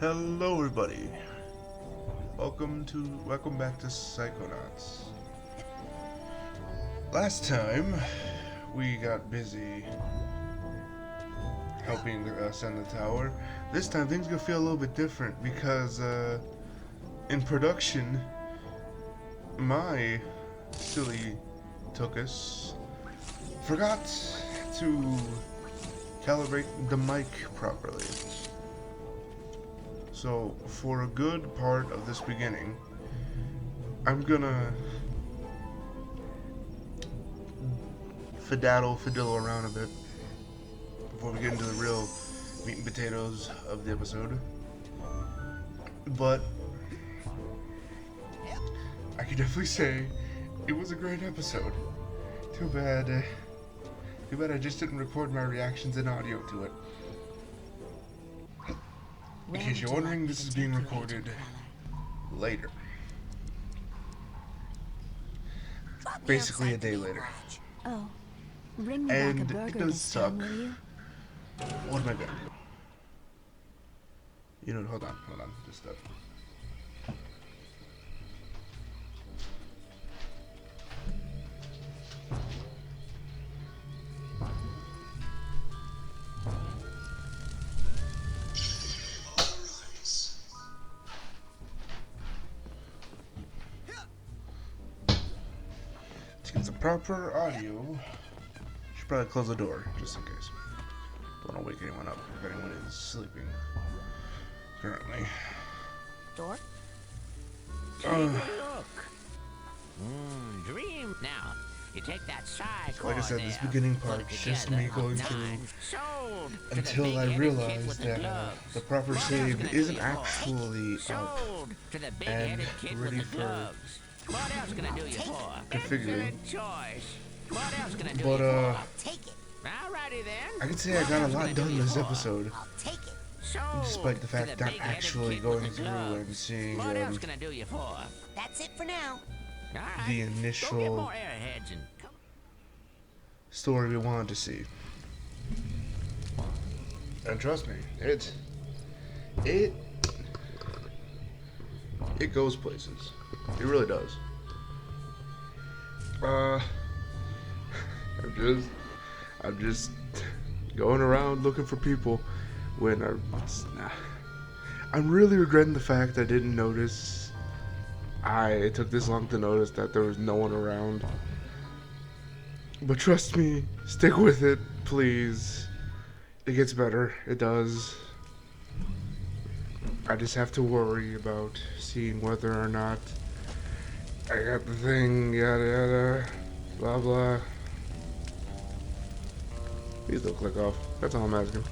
Hello everybody. Welcome back to Psychonauts. Last time we got busy helping ascend the tower. This time things gonna feel a little bit different because in production my silly Tuckus forgot to calibrate the mic properly. So, for a good part of this beginning, I'm gonna fiddle around a bit before we get into the real meat and potatoes of the episode. But I can definitely say it was a great episode. Too bad I just didn't record my reactions in audio to it. In case you're wondering, this is being recorded later. Basically a day later. Oh, bring me And back a burger it does this time, suck. will you? What am I gonna do? You know, hold on. Just stuff. To get the proper audio, should probably close the door just in case. Don't want to wake anyone up if anyone is sleeping currently. Door? Take a look. Dream. Now, you take that side Like I said, this there, beginning put part it is just together. me going through Nine. Sold to the until I big-headed kid realized with the that gloves. the proper What else save can I isn't do you for? actually up Sold to the big-headed kid ready with the for gloves. What else can I do you for? configuring. Excellent choice. What else can I do But, you for? Take it. Alrighty then. I can say I What got a else can I lot do done you this for? episode, I'll take it. Sold despite the to fact that I'm big-headed actually kid going with the through gloves. and seeing What else can I do you for? That's it for now. All right. the Go get initial more airheads and come. story we wanted to see. And trust me, it goes places. It really does. I'm just going around looking for people when I'm really regretting the fact I didn't notice. It took this long to notice that there was no one around. But trust me, stick with it, please. It gets better. It does. I just have to worry about seeing whether or not I got the thing, yada yada, blah blah. Please don't click off. That's all I'm asking.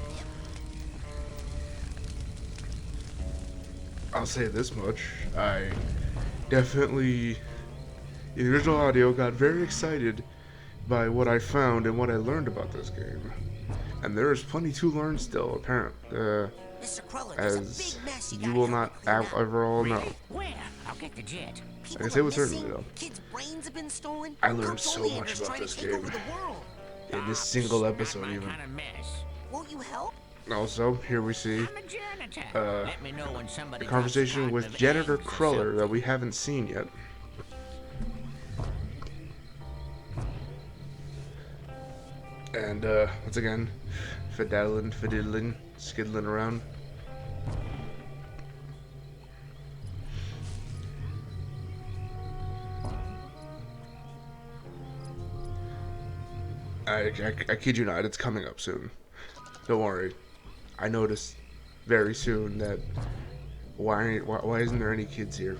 I'll say this much. I definitely, in the original audio, got very excited by what I found and what I learned about this game. And there is plenty to learn still, apparently. Mr. Cruller, there's a As big mess you gotta will help not me clean up. ever all know. Where? I'll get the jet. People can say are with certainty, missing, though. Kids' brains have been stolen. I learned Cops so only much just about trying to this take game. over the world. In this single Not episode, my even. kind of mess. Won't you help? Also, here we see I'm a janitor. Let me know when somebody a conversation drops with carton of Janitor eggs or Cruller something. that we haven't seen yet. And, once again, fiddling, skiddling around. I kid you not, it's coming up soon. Don't worry. I noticed very soon that why isn't there any kids here?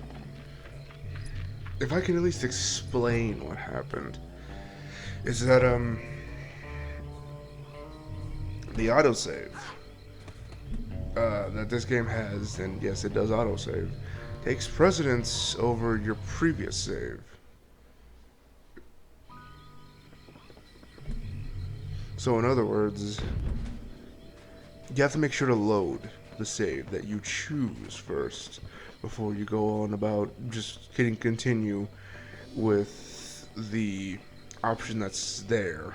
If I can at least explain what happened, is that the autosave that this game has, and yes, it does autosave, takes precedence over your previous save. So in other words, you have to make sure to load the save that you choose first before you go on about just hitting continue with the option that's there.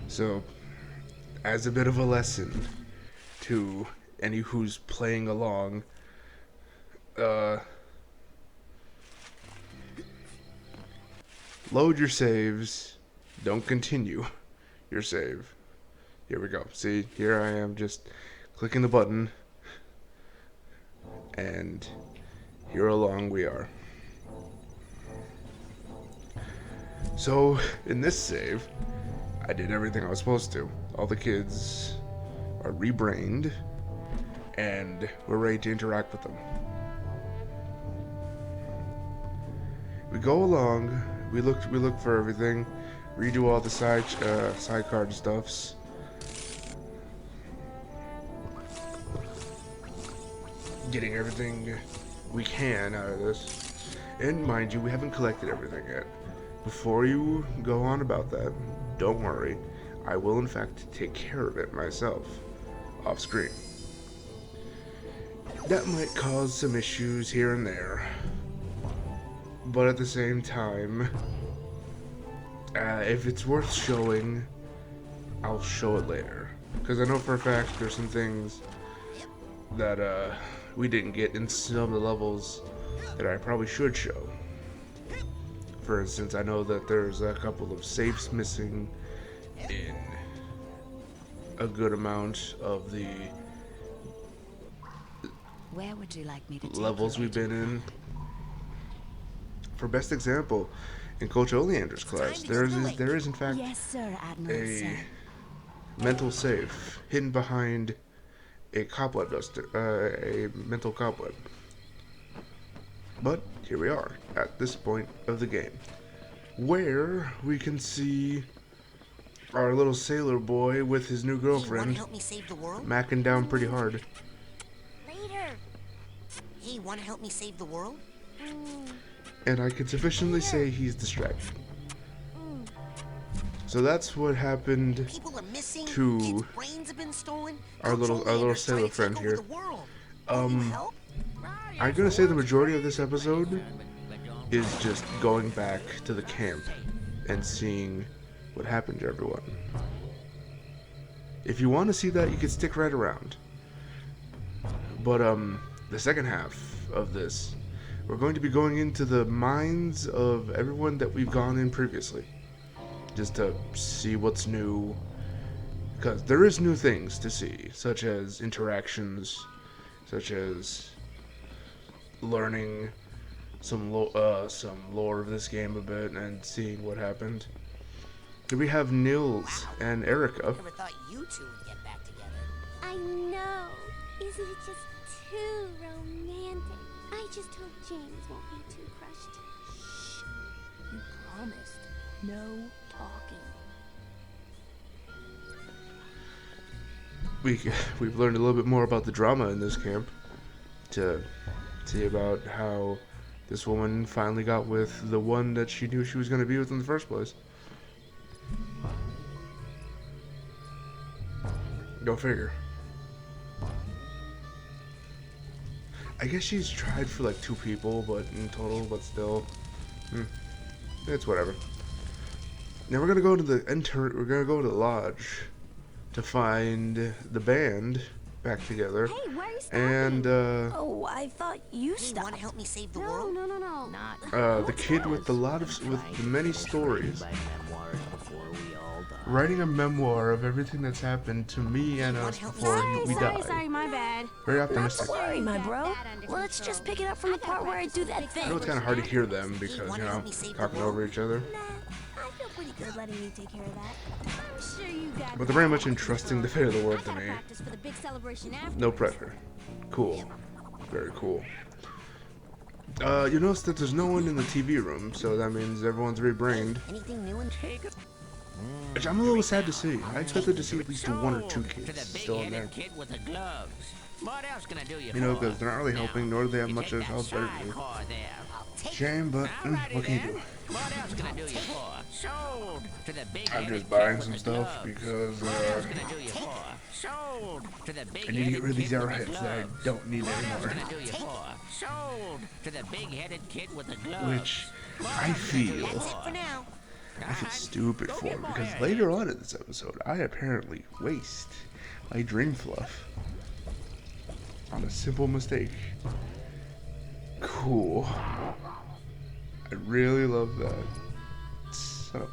So, as a bit of a lesson to any who's playing along. Load your saves. Don't continue your save. Here we go. See, here I am just clicking the button. And here along we are. So, in this save, I did everything I was supposed to. All the kids are rebrained, and we're ready to interact with them. We go along, we look for everything, redo all the side card stuffs. Getting everything we can out of this. And mind you, we haven't collected everything yet. Before you go on about that, don't worry. I will in fact take care of it myself, off screen. That might cause some issues here and there. But at the same time, if it's worth showing, I'll show it later. Because I know for a fact there's some things that we didn't get in some of the levels that I probably should show. For instance, I know that there's a couple of safes missing in a good amount of the Where would you like me to take levels you, we've been Agent? in. For best example, in Coach Oleander's class, there is in fact Yes, sir, Admiral, a sir. mental safe hidden behind a cobweb duster, a mental cobweb. But here we are at this point of the game, where we can see our little sailor boy with his new Hey, wanna girlfriend help me save the world? macking down pretty hard. Later. Hey, wanna help me save the world? And I can sufficiently say he's distracted. So that's what happened People are missing. to Kids' brains have been stolen. our little Oleander's trying sailor to friend take over here. the world. Will you help? I'm gonna say the majority of this episode is just going back to the camp and seeing what happened to everyone. If you want to see that, you can stick right around. But the second half of this, we're going to be going into the minds of everyone that we've gone in previously, just to see what's new, because there is new things to see, such as interactions, such as learning some lore of this game a bit and seeing what happened. Here we have Nils and Erica. Never thought you two would get back together. I know. Isn't it just too romantic? I just hope James won't be too crushed. Shh. You promised. No talking. We've learned a little bit more about the drama in this camp, to see about how this woman finally got with the one that she knew she was going to be with in the first place. Go figure. I guess she's tried for like 2 people, but in total, but still, it's whatever. Now we're gonna go to the lodge to find the band back together. Hey, where are you stopping? And Oh, I thought you Hey, stopped. wanna help me save the No, world? no, no, no. Not the kid with the many stories, writing a memoir of everything that's happened to me and us before we died. Sorry, my bad. Very optimistic. Don't worry, my bro. That under Let's control. just pick it up from the part where I do that I know thing. it's kind of hard to hear them because, you know, talking over each other. Nah, I feel pretty good letting you take care of that. I'm sure you got But they're very much entrusting the fate of the world I to gotta me. practice for the big celebration after. No pressure. Cool. Very cool. You notice that there's no one in the TV room, so that means everyone's rebrained. Anything new in Which I'm a little sad to see. I expected to see at least 1 or 2 To the kids still in there. big-headed kid with the gloves. What else can I do you You know, for? because they're not really helping, nor do they have You much take of that help better than side me. core there. Shame, but Alrighty what can you then. do? What else can I do you for? Sold to the big I'm just buying some stuff because What else can I do you for? Sold to the big I need to get rid of these arrowheads that I don't need What else anymore. can I do you for? Sold to the big-headed kid with the gloves. Which I feel That's it for now. stupid for, because later on in this episode, I apparently waste my dream fluff on a simple mistake. Cool. I really love that. So,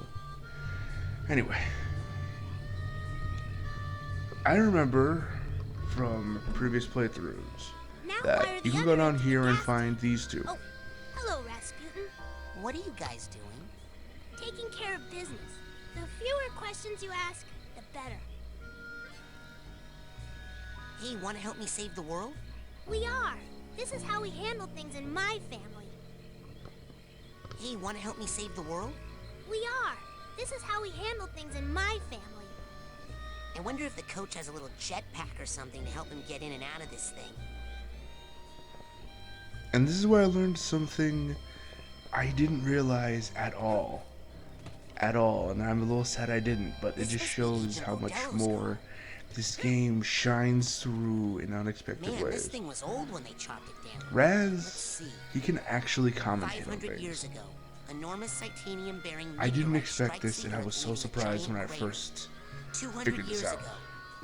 anyway, I remember from previous playthroughs Now that fire you the can go other down end of the here and gas find these two. Oh, hello, Rasputin. What are you guys doing? Taking care of business. The fewer questions you ask, the better. Hey, want to help me save the world? We are. This is how we handle things in my family. Hey, want to help me save the world? We are. This is how we handle things in my family. I wonder if the coach has a little jetpack or something to help him get in and out of this thing. And this is where I learned something I didn't realize at all. At all. And I'm a little sad I didn't, but it just shows how much more this game shines through in unexpected Man, this ways. thing was old when they chopped it down. Raz, Let's see. he can actually commentate on 500 years things. ago, enormous titanium-bearing I didn't meteorite expect strikes this, the and I Earth, was so leaving a surprised when I giant crater. first 200 figured this years out. ago,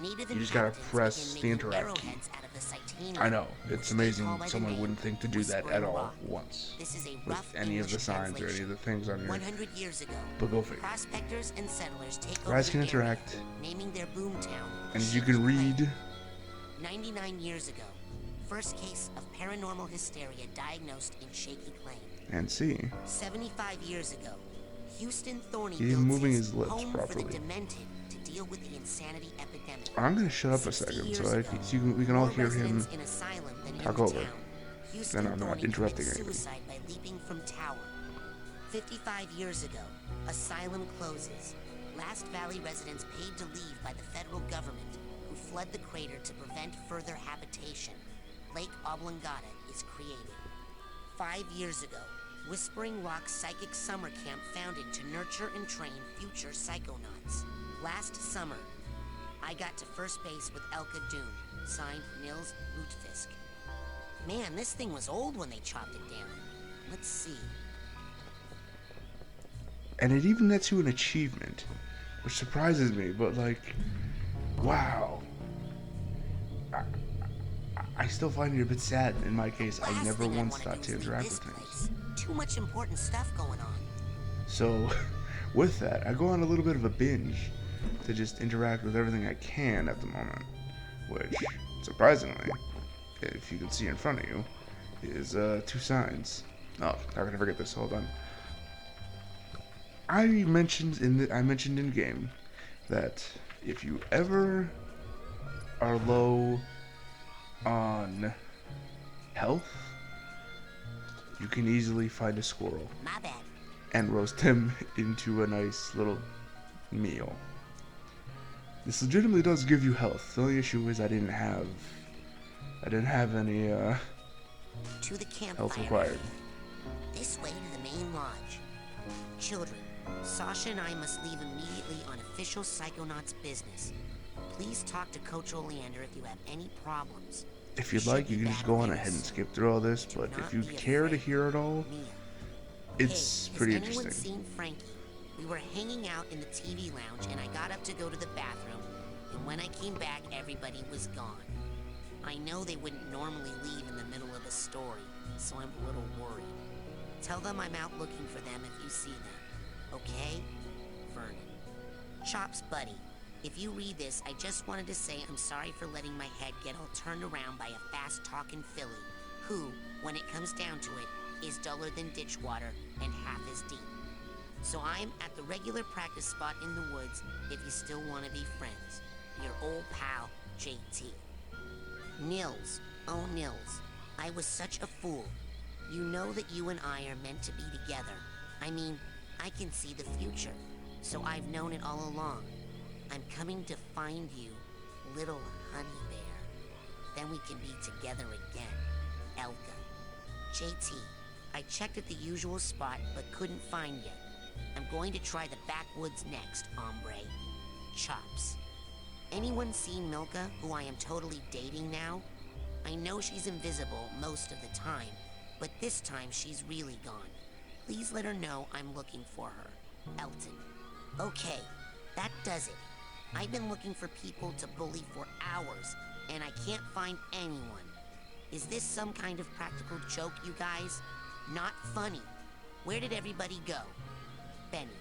native You just gotta inhabitants press began the making interact key. arrowheads out of the titanium, I know, which it's they amazing call by the someone name wouldn't think to do that Whispering at all Rock. once. This is a With rough any of the English signs or any of the things on here. 100 years ago, But go figure. prospectors and settlers take over Raz the can area, interact, naming their boomtown. and you Shaky can Plain. read 99 years ago, first case of paranormal hysteria diagnosed in Shaky Plain. and see. 75 years ago, Houston Thorny He's built moving his his lips home for properly. the demented to deal with the insanity epidemic. I'm gonna shut up a 60 second years so, ago, we can all more hear him residents in asylum than talk in over. town. Houston Then I'm not Thorny interrupting commits anything. suicide by leaping from tower. 55 years ago, asylum closes. Last Valley residents paid to leave by the federal government, who fled the crater to prevent further habitation. Lake Oblongata is created. 5 years ago, Whispering Rock Psychic Summer Camp founded to nurture and train future psychonauts. Last summer, I got to first base with Elka Doom, signed Nils Lutfisk. Man, this thing was old when they chopped it down. Let's see. And it even lets you an achievement, which surprises me, but like, wow. I still find it a bit sad. In my case, I Last never thing once wanna thought do to is leave interact this with things. place. Too much important stuff going on. So, with that, I go on a little bit of a binge to just interact with everything I can at the moment, which, surprisingly, if you can see in front of you, is 2 signs. Oh, how can I forget this? Hold on. I mentioned in game that if you ever are low on health, you can easily find a squirrel My bad. and roast him into a nice little meal. This legitimately does give you health. The only issue is I didn't have any To the campfire. health required. This way to the main lodge. Children, Sasha and I must leave immediately on official Psychonauts business. Please talk to Coach Oleander if you have any problems. If you'd like, you can just go on ahead and skip through all this, but if you care to hear it all, Mia. it's Hey, pretty has anyone interesting. seen Frankie? We were hanging out in the TV lounge and I got up to go to the bathroom, and when I came back, everybody was gone. I know they wouldn't normally leave in the middle of a story, so I'm a little worried. Tell them I'm out looking for them if you see them. Okay? Vernon. Chops, buddy. If you read this, I just wanted to say I'm sorry for letting my head get all turned around by a fast-talking filly, who, when it comes down to it, is duller than ditch water and half as deep. So I'm at the regular practice spot in the woods if you still want to be friends. Your old pal, JT. Nils. Oh, Nils. I was such a fool. You know that you and I are meant to be together. I mean, I can see the future, so I've known it all along. I'm coming to find you, little honey bear. Then we can be together again. Elka. JT, I checked at the usual spot, but couldn't find you. I'm going to try the backwoods next, hombre. Chops. Anyone seen Milka, who I am totally dating now? I know she's invisible most of the time, but this time she's really gone. Please let her know I'm looking for her. Elton. Okay, that does it. I've been looking for people to bully for hours, and I can't find anyone. Is this some kind of practical joke, you guys? Not funny. Where did everybody go? Benny.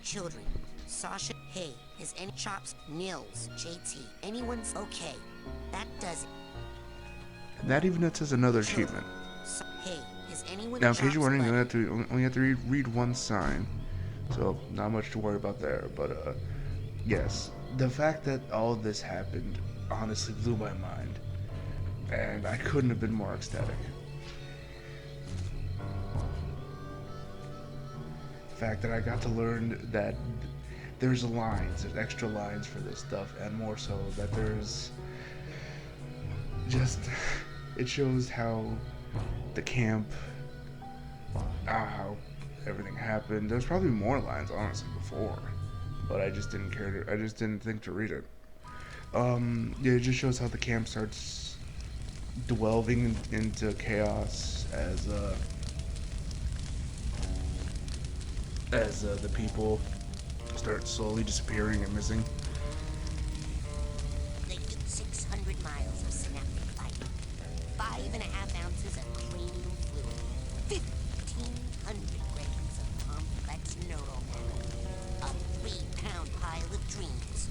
Children. Sasha. Hey, has any chops? Nils. JT. Anyone's okay. That does it. And that even says another achievement. Hey, has anyone Now, in case chops, you're wondering, buddy? you only have to read one sign. So, not much to worry about there. But, yes. The fact that all of this happened honestly blew my mind. And I couldn't have been more ecstatic. The fact that I got to learn that there's extra lines for this stuff, and more so that there's just, it shows how the camp, how everything happened. There's probably more lines, honestly, before, but I just didn't care to, I just didn't think to read it. Yeah, it just shows how the camp starts delving into chaos as the people start slowly disappearing and missing. They used 600 miles of synaptic fiber, 5.5 ounces of cranial fluid, 1,500 grams of complex neural matter, a 3-pound pile of dreams.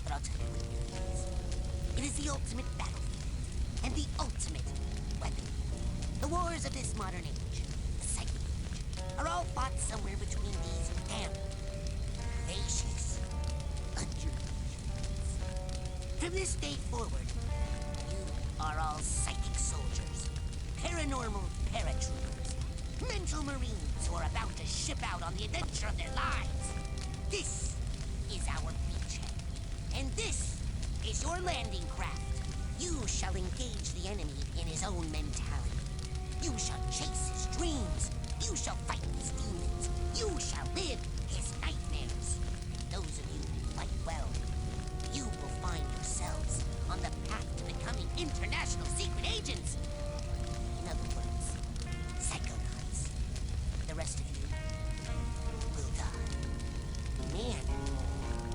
But I'll tell you what it really is. It is the ultimate battlefield, and the ultimate weapon. The wars of this modern age, the psychic age, are all fought somewhere between these damn gracious undergraduates. From this day forward, you are all psychic soldiers, paranormal paratroopers, mental marines who are about to ship out on the adventure of their lives. This is our beachhead, and this is your landing craft. You shall engage the enemy in his own mentality. You shall chase his dreams. You shall fight his demons. You shall live his nightmares. And those of you who fight well, you will find yourselves on the path to becoming international secret agents. In other words, Psychonauts. The rest of you will die. Man,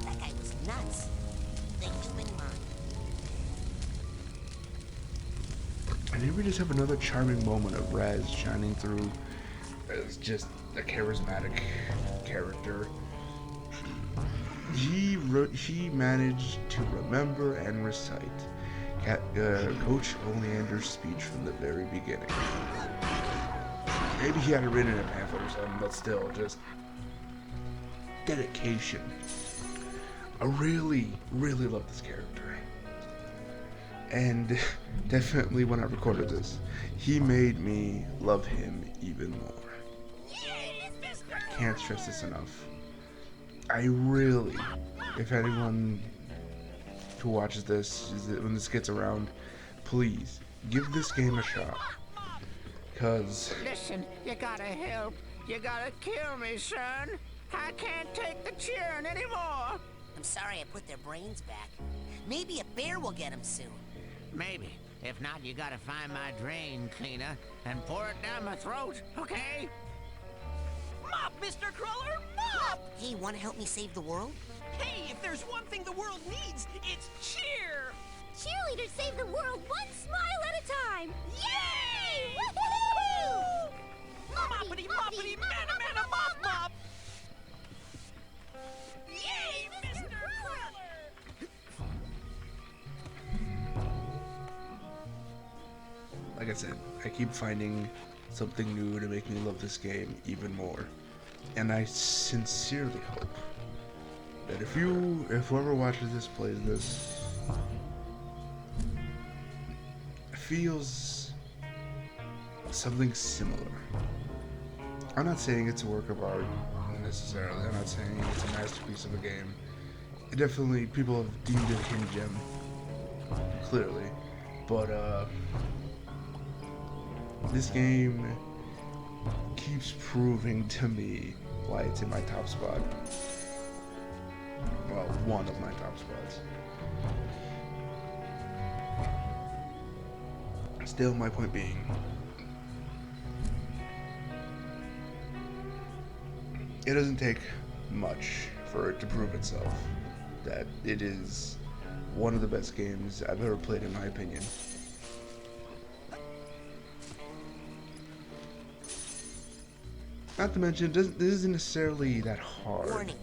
that guy was nuts. The human mind. And here we just have another charming moment of Raz shining through as just a charismatic character. He managed to remember and recite Coach Oleander's speech from the very beginning. Maybe he had it written in a pamphlet or something, but still, just dedication. I really, really love this character. And definitely when I recorded this, he made me love him even more. Can't stress this enough. I really, if anyone who watches this, when this gets around, please give this game a shot. Cause Listen, you gotta help. You gotta kill me, son. I can't take the cheering anymore. I'm sorry I put their brains back. Maybe a bear will get them soon. Maybe. If not, you gotta find my drain cleaner and pour it down my throat, okay? Mop, Mr. Cruller, mop! Hey, want to help me save the world? Hey, if there's one thing the world needs, it's cheer! Cheerleaders save the world one smile at a time! Yay! Woo-hoo-hoo-hoo! Moppity, moppity, manna, manna, mop, mop! Yay, Mr. Cruller! like I said, I keep finding something new to make me love this game even more. And I sincerely hope that if whoever watches this plays this feels something similar. I'm not saying it's a work of art necessarily. I'm not saying it's a masterpiece of a game. It definitely, people have deemed it a hidden gem, clearly. But this game keeps proving to me why it's in my top spot. Well, one of my top spots. Still, my point being, it doesn't take much for it to prove itself that it is one of the best games I've ever played, in my opinion. Not to mention, this isn't necessarily that hard. Warning.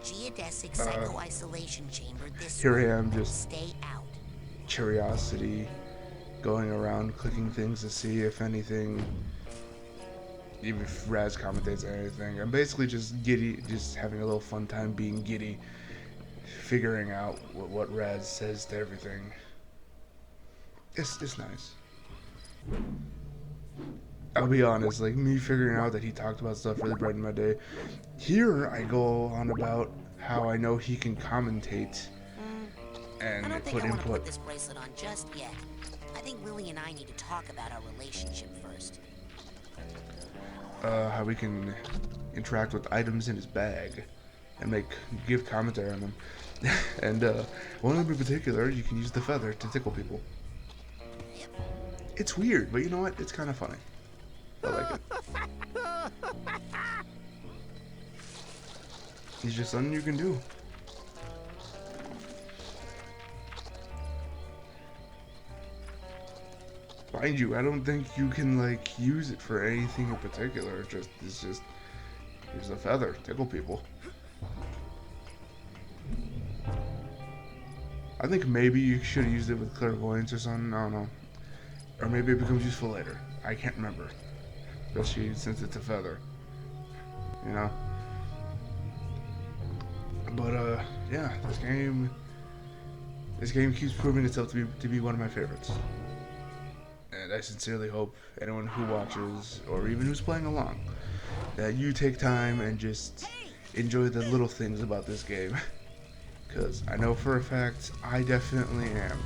Geodesic psycho-isolation chamber this Here way. I am, just Stay out. curiosity, going around clicking things to see if anything, even if Raz commentates on anything. I'm basically just giddy, just having a little fun time being giddy, figuring out what Raz says to everything. It's nice. I'll be honest, like, me figuring out that he talked about stuff really brightened my day. Here I go on about how I know he can commentate and I don't think put I want to put input. this bracelet on just yet. I think Lily and I need to talk about our relationship first. How we can interact with items in his bag and give commentary on them. And one of them in particular, you can use the feather to tickle people. Yep. It's weird, but you know what? It's kind of funny. I like it. It's just something you can do. Mind you, I don't think you can like use it for anything in particular. It's just use a feather, tickle people. I think maybe you should have used it with clairvoyance or something. I don't know. Or maybe it becomes useful later. I can't remember. Especially since it's a feather. You know? But yeah, this game keeps proving itself to be one of my favorites. And I sincerely hope anyone who watches, or even who's playing along, that you take time and just enjoy the little things about this game. Because I know for a fact, I definitely am.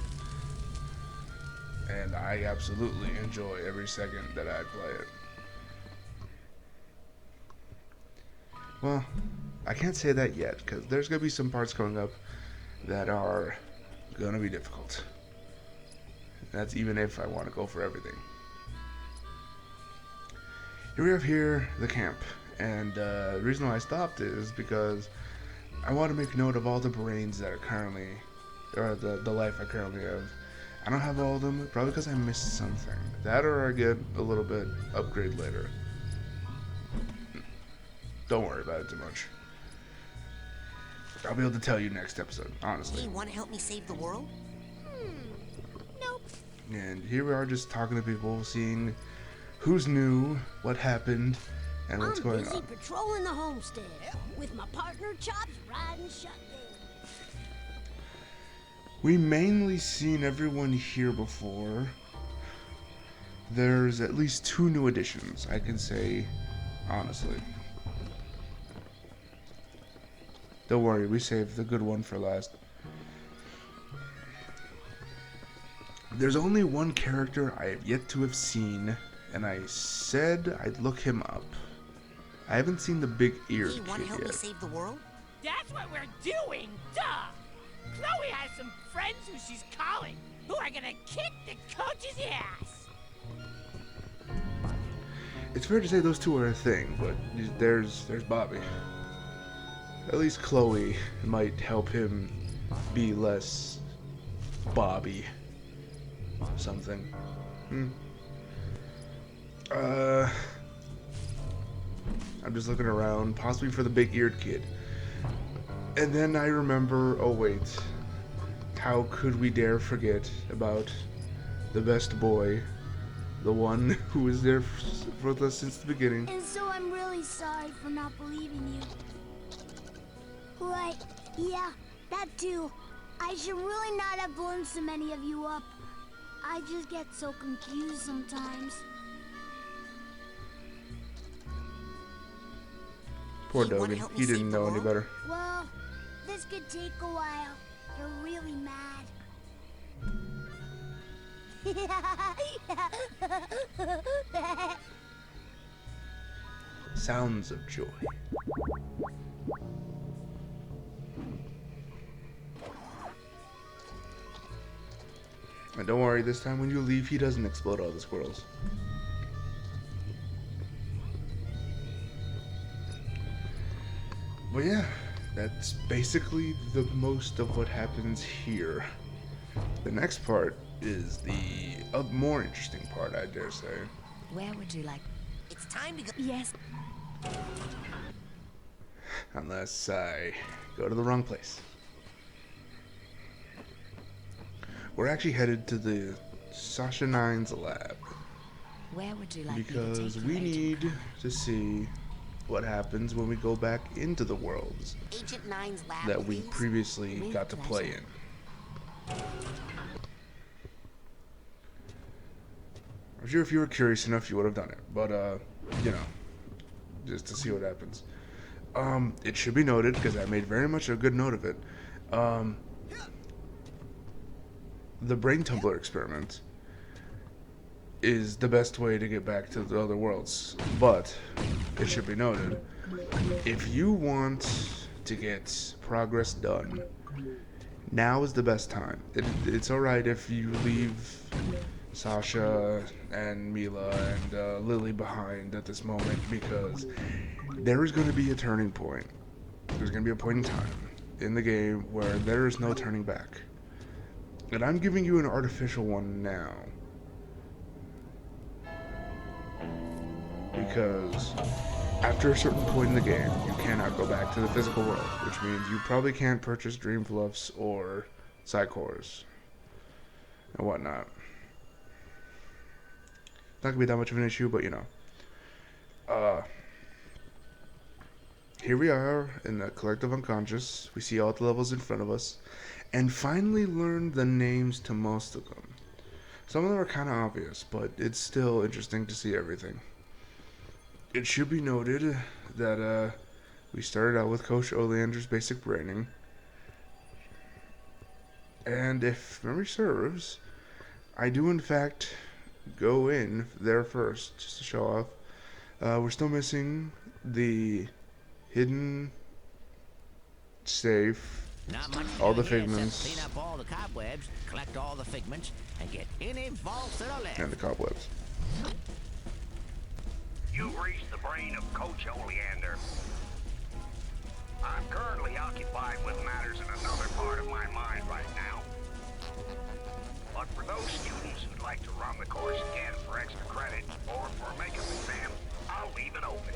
And I absolutely enjoy every second that I play it. Well, I can't say that yet, because there's going to be some parts coming up that are going to be difficult. That's even if I want to go for everything. Here we have the camp. And the reason why I stopped is because I want to make note of all the brains that are currently, or the life I currently have. I don't have all of them, probably because I missed something. That or I get a little bit upgrade later. Don't worry about it too much. I'll be able to tell you next episode, honestly. Hey, want to help me save the world? Nope. And here we are just talking to people, seeing who's new, what happened, and what's going busy on. patrolling the homestead with my partner Chops riding shotgun. We mainly seen everyone here before. There's at least 2 new additions, I can say, honestly. Don't worry, we saved the good one for last. There's only one character I have yet to have seen, and I said I'd look him up. I haven't seen the big-eared Hey, want kid to help me yet. save the world? That's what we're doing, duh! Chloe has some friends who she's calling, who are gonna kick the coach's ass! It's fair to say those 2 are a thing, but there's Bobby. At least Chloe might help him be less Bobby. Something. I'm just looking around, possibly for the big-eared kid. And then I remember, oh wait, how could we dare forget about the best boy, the one who was there with us since the beginning. And so I'm really sorry for not believing you. Right, yeah, that too. I should really not have blown so many of you up. I just get so confused sometimes. Poor Hey, wanna Dogan, help me he save didn't the know any world? better. Well, this could take a while. You're really mad. Sounds of joy. And don't worry, this time when you leave, he doesn't explode all the squirrels. But yeah, that's basically the most of what happens here. The next part is the more interesting part, I dare say. Where would you like? It's time to go. Yes. Unless I go to the wrong place. We're actually headed to the Sasha Nine's lab Where would you like because me to take we you, need to see what happens when we go back into the worlds Agent Nine's lab, that we please? previously With got to play pleasure. in. I'm sure if you were curious enough, you would have done it, but you know, just to see what happens. It should be noted, because I made very much a good note of it, the brain tumbler experiment is the best way to get back to the other worlds, but it should be noted, if you want to get progress done, now is the best time. It's alright if you leave Sasha and Mila and Lily behind at this moment, because there is going to be a turning point. There's going to be a point in time in the game where there is no turning back. And I'm giving you an artificial one now. Because after a certain point in the game, you cannot go back to the physical world, which means you probably can't purchase Dream Fluffs or Psychors and whatnot. Not gonna be that much of an issue, but you know. Here we are in the collective unconscious. We see all the levels in front of us, and finally learned the names to most of them. Some of them are kind of obvious, but it's still interesting to see everything. It should be noted that we started out with Coach Oleander's basic braining, and if memory serves, I do in fact go in there first, just to show off. We're still missing the hidden safe, Not much all the doing here figments, except clean up all the cobwebs, collect all the figments, and get any vaults that are left. and the cobwebs. You've reached the brain of Coach Oleander. I'm currently occupied with matters in another part of my mind right now. But for those students who'd like to run the course again for extra credit or for a makeup exam, I'll leave it open.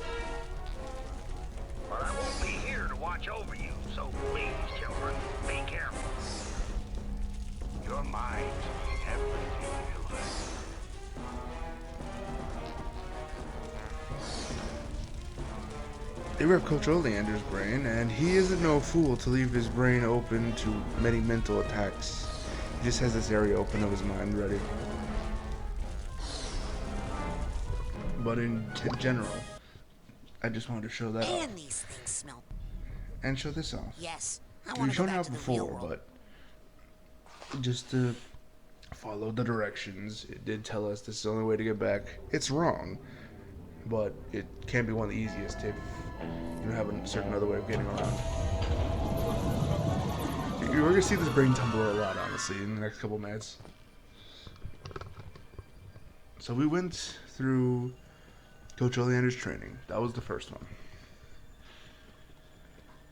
But I won't be here to watch over you, so please, children, be careful. Your minds need everything you learn. They rip Coach Oleander's brain, and he isn't no fool to leave his brain open to many mental attacks. He just has this area open of his mind ready. But in general, I just wanted to show that And off. these things smell. And show this off. Yes, I want We've to go shown back it to out the real before, world. but just to follow the directions, it did tell us this is the only way to get back. It's wrong, but it can be one of the easiest if you have a certain other way of getting around. You're going to see this brain tumbler a lot, honestly, in the next couple minutes. So we went through Coach Oleander's training. That was the first one.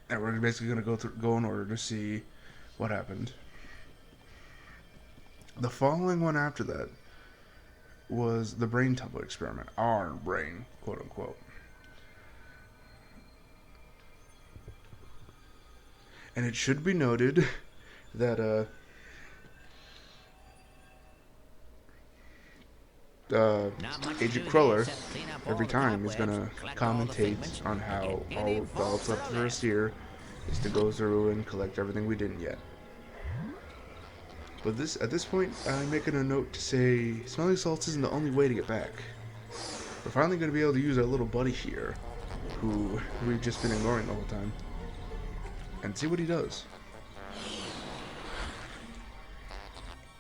And we're basically going to go in order to see what happened. The following one after that was the brain tumbler experiment. Our brain, quote unquote. And it should be noted that Agent Cruller every time is gonna commentate on how all that's left for us here is to go through and collect everything we didn't yet. But at this point, I'm making a note to say smelling salts isn't the only way to get back. We're finally going to be able to use our little buddy here, who we've just been ignoring the whole time, and see what he does.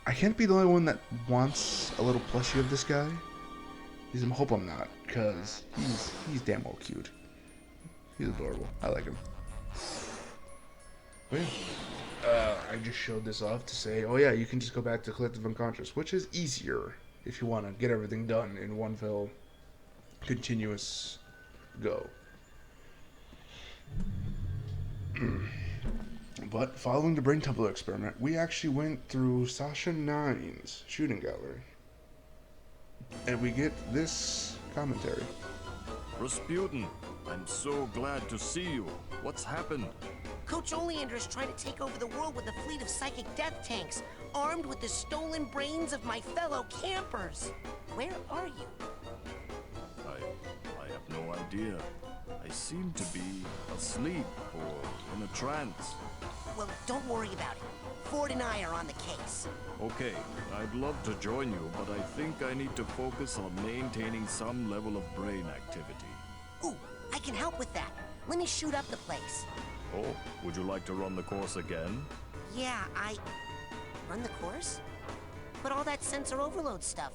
I can't be the only one that wants a little plushie of this guy. I hope I'm not, because he's damn well cute. He's adorable. I like him. But yeah. I just showed this off to say, oh yeah, you can just go back to Collective Unconscious, which is easier if you want to get everything done in one fell continuous go. But following the brain tumble experiment, we actually went through Sasha 9's shooting gallery. And we get this commentary. Rasputin, I'm so glad to see you. What's happened? Coach Oleander is trying to take over the world with a fleet of psychic death tanks, armed with the stolen brains of my fellow campers. Where are you? I have no idea. I seem to be asleep or in a trance. Well, don't worry about it. Ford and I are on the case. Okay, I'd love to join you, but I think I need to focus on maintaining some level of brain activity. Ooh, I can help with that. Let me shoot up the place. Oh, would you like to run the course again? Yeah, Run the course? But all that sensor overload stuff,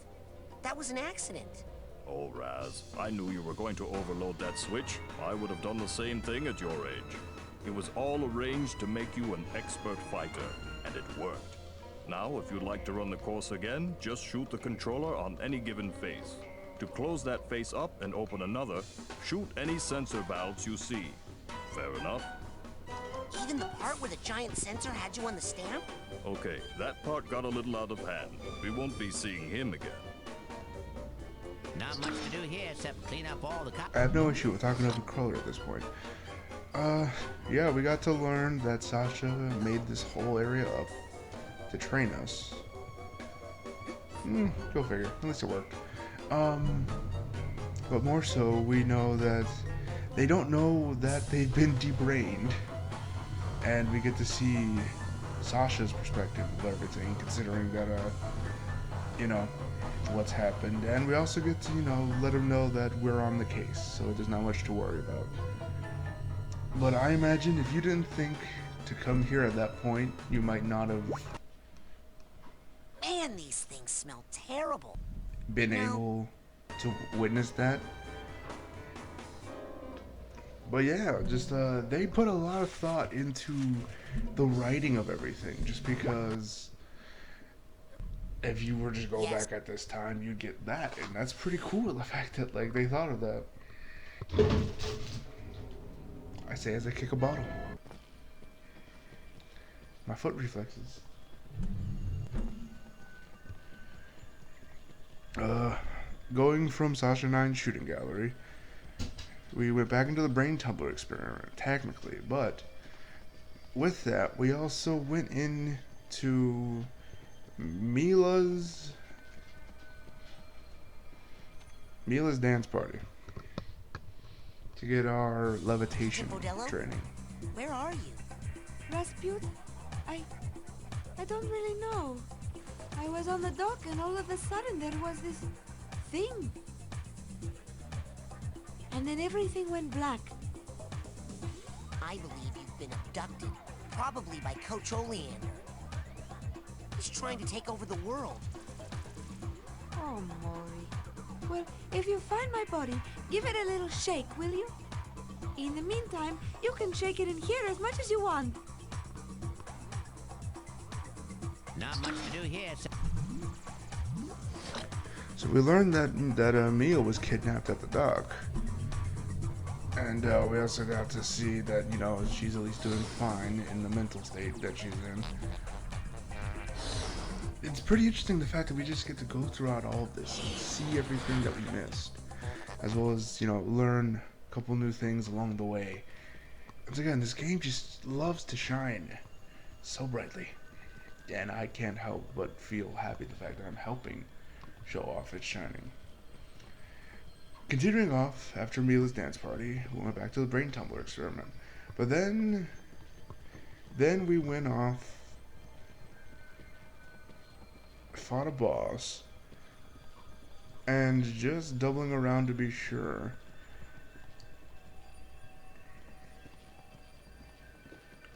that was an accident. Oh, Raz, I knew you were going to overload that switch. I would have done the same thing at your age. It was all arranged to make you an expert fighter, and it worked. Now, if you'd like to run the course again, just shoot the controller on any given face. To close that face up and open another, shoot any sensor valves you see. Fair enough? Even the part where the giant sensor had you on the stamp? Okay, that part got a little out of hand. We won't be seeing him again. Not much to do here except clean up all the I have no issue with talking over Crawler at this point. Yeah, we got to learn that Sasha made this whole area up to train us. Go figure. At least it worked. But more so, we know that they don't know that they've been debrained. And we get to see Sasha's perspective of everything, considering that, you know, what's happened. And we also get to, you know, let them know that we're on the case, so there's not much to worry about. But I imagine if you didn't think to come here at that point, you might not have... Man, these things smell terrible. been able to witness that. But yeah, just they put a lot of thought into the writing of everything, just because if you were to go back at this time, you'd get that, and that's pretty cool, the fact that like they thought of that. I say as I kick a bottle. My foot reflexes. Going from Sasha 9's shooting gallery, we went back into the brain tumbler experiment, technically, but with that, we also went into Mila's dance party to get our levitation training. Where are you? Rasputin? I don't really know. I was on the dock and all of a sudden there was this thing. And then everything went black. I believe you've been abducted, probably by Coach Oleander. He's trying to take over the world. Oh, Maury. Well, if you find my body, give it a little shake, will you? In the meantime, you can shake it in here as much as you want. Not much to do here. So we learned that Mia was kidnapped at the dock. And we also got to see that, you know, she's at least doing fine in the mental state that she's in. It's pretty interesting the fact that we just get to go throughout all of this and see everything that we missed. As well as, you know, learn a couple new things along the way. Once again, this game just loves to shine so brightly. And I can't help but feel happy the fact that I'm helping show off its shining. Continuing off, after Mila's dance party, we went back to the brain tumbler experiment. But then we went off, fought a boss, and just doubling around to be sure,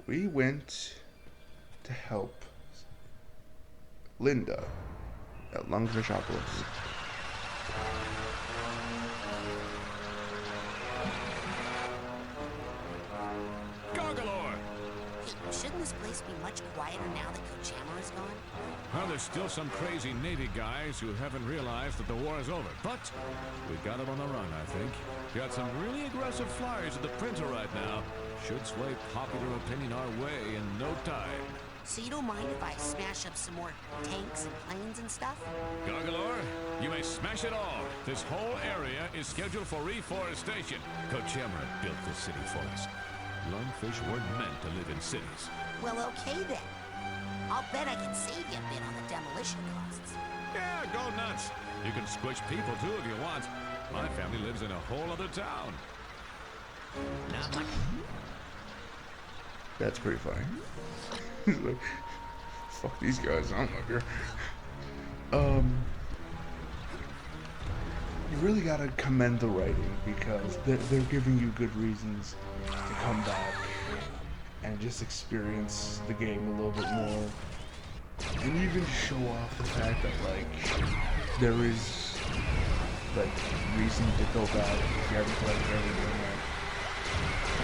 we went to help Linda at Lungfishopolis. Shouldn't this place be much quieter now that Coach Hammer is gone? Well, there's still some crazy Navy guys who haven't realized that the war is over. But we got them on the run, I think. Got some really aggressive flyers at the printer right now. should sway popular opinion our way in no time. So you don't mind if I smash up some more tanks and planes and stuff? Gargalor, you may smash it all. This whole area is scheduled for reforestation. Kochemra built this city for us. Lungfish weren't meant to live in cities. Well, okay then. I'll bet I can save you a bit on the demolition costs. Yeah, go nuts. You can squish people too if you want. My family lives in a whole other town. Not much. That's pretty funny. He's like, fuck these guys, I'm up here. You really gotta commend the writing because they're giving you good reasons to come back and just experience the game a little bit more. And even show off the fact that, like, there is, like, reason to go back if you haven't played everything yet.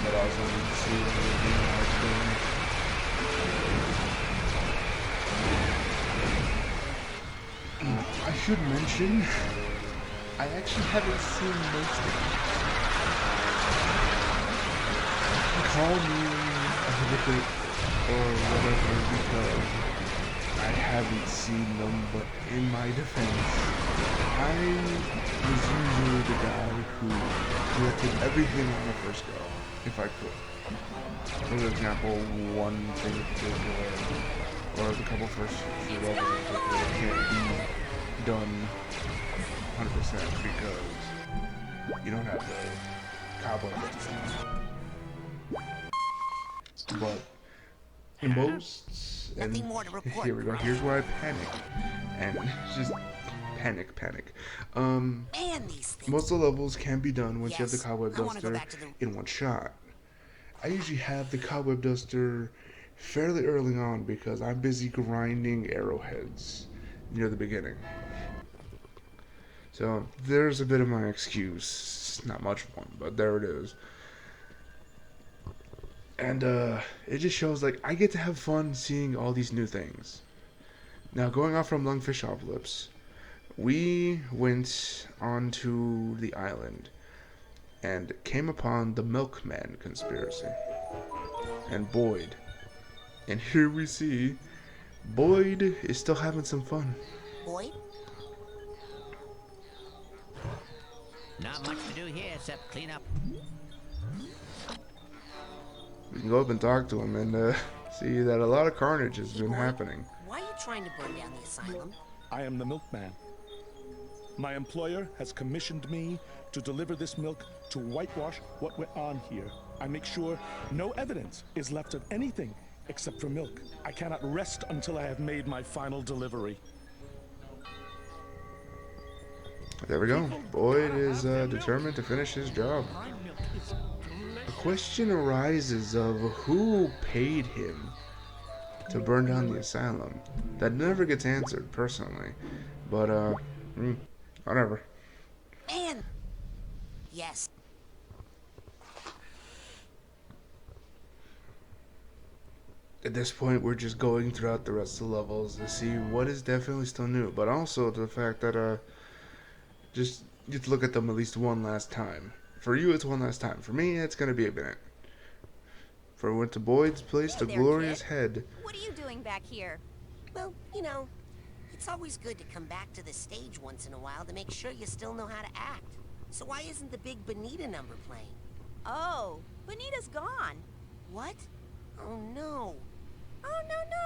But also to see what they're doing, how it's doing. I should mention, I actually haven't seen most of it. Call me a hypocrite or whatever because I haven't seen them, but in my defense, I was usually the guy who collected everything on the first go, if I could. For example, one thing in particular, or the couple first few levels in particular, can't be done 100% because you don't have the cobweb system. But in most, and Nothing more to report. here we go. Here's where I panic, and just panic. Man, these things. Most of the levels can be done once you have the Yes, cobweb I wanna go duster back to the- in one shot. I usually have the cobweb duster fairly early on because I'm busy grinding arrowheads near the beginning. So there's a bit of my excuse. Not much of one, but there it is. And it just shows like I get to have fun seeing all these new things. Now going off from Lungfishopolis, we went onto the island and came upon the Milkman conspiracy and Boyd. And here we see Boyd is still having some fun. Boyd? Not much to do here except clean up. We can go up and talk to him and see that a lot of carnage has been Boyd, happening. Why are you trying to burn down the asylum? I am the milkman. My employer has commissioned me to deliver this milk to whitewash what went on here. I make sure no evidence is left of anything except for milk. I cannot rest until I have made my final delivery. There we go. Boyd is determined to finish his job. A question arises of who paid him to burn down the asylum. That never gets answered, personally. But, whatever. Man! Yes. At this point, we're just going throughout the rest of the levels to see what is definitely still new. But also the fact that, just you have to look at them at least one last time. For you, it's one last time. For me, it's going to be a minute. For we went to Boyd's place, Hey the there, glorious kid. head. What are you doing back here? Well, you know, it's always good to come back to the stage once in a while to make sure you still know how to act. So why isn't the big Bonita number playing? Oh, Bonita's gone. What? Oh no. Oh,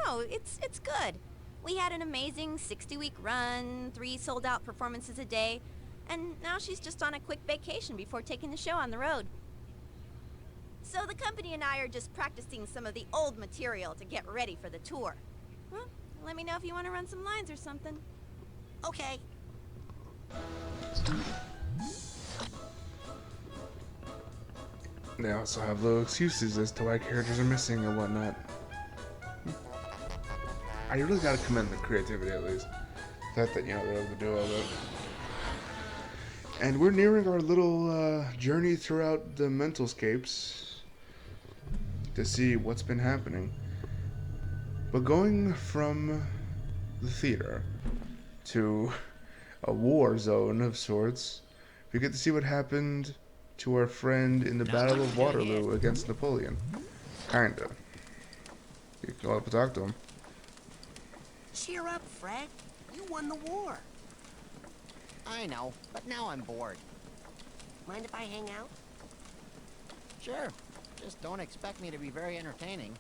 no, it's good. We had an amazing 60-week run, 3 sold-out performances a day, and now she's just on a quick vacation before taking the show on the road. So the company and I are just practicing some of the old material to get ready for the tour. Well, let me know if you want to run some lines or something. Okay. They also have little excuses as to why characters are missing and whatnot. I really gotta commend the creativity at least. The fact that, you know, they're able to do all that. And we're nearing our little journey throughout the mental scapes to see what's been happening. But going from the theater to a war zone of sorts, we get to see what happened to our friend in the Battle of Waterloo against Napoleon. Kinda. You can go up and talk to him. Cheer up, Fred. You won the war. I know, but now I'm bored. Mind if I hang out? Sure. Just don't expect me to be very entertaining.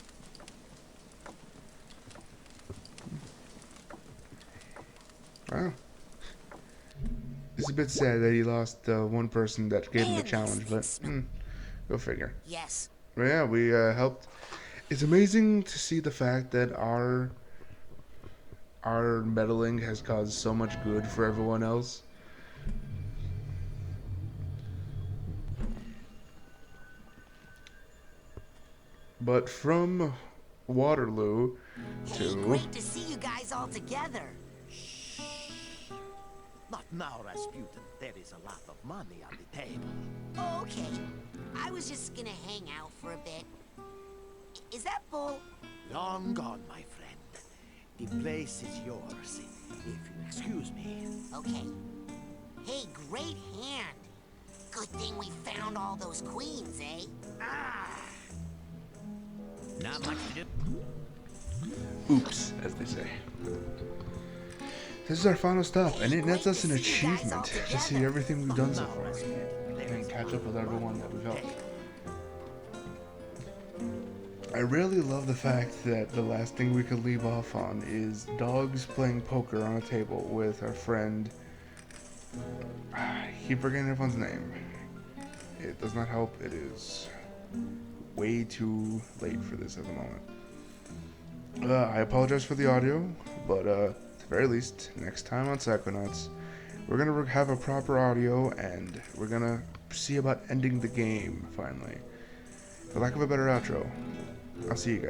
Wow. It's a bit sad that he lost one person that gave him the challenge, but go figure. Yes. But yeah, we helped. It's amazing to see the fact that our meddling has caused so much good for everyone else. But from Waterloo to... Hey, great to see you guys all together. Not now, Rasputin. There is a lot of money on the table. Okay. I was just gonna hang out for a bit. Is that Bull? Long gone, my friend. The place is yours, if you excuse me. Okay. Hey, great hand. Good thing we found all those queens, eh? Not much to do. Oops, as they say. This is our final stop, and it nets us an achievement to see everything we've done so far, and catch up with everyone that we've helped. I really love the fact that the last thing we could leave off on is dogs playing poker on a table with our friend. I keep forgetting everyone's name. It does not help. It is way too late for this at the moment. I apologize for the audio, but at the very least, next time on Psychonauts, we're gonna have a proper audio, and we're gonna see about ending the game finally. For lack of a better outro, I'll see you guys.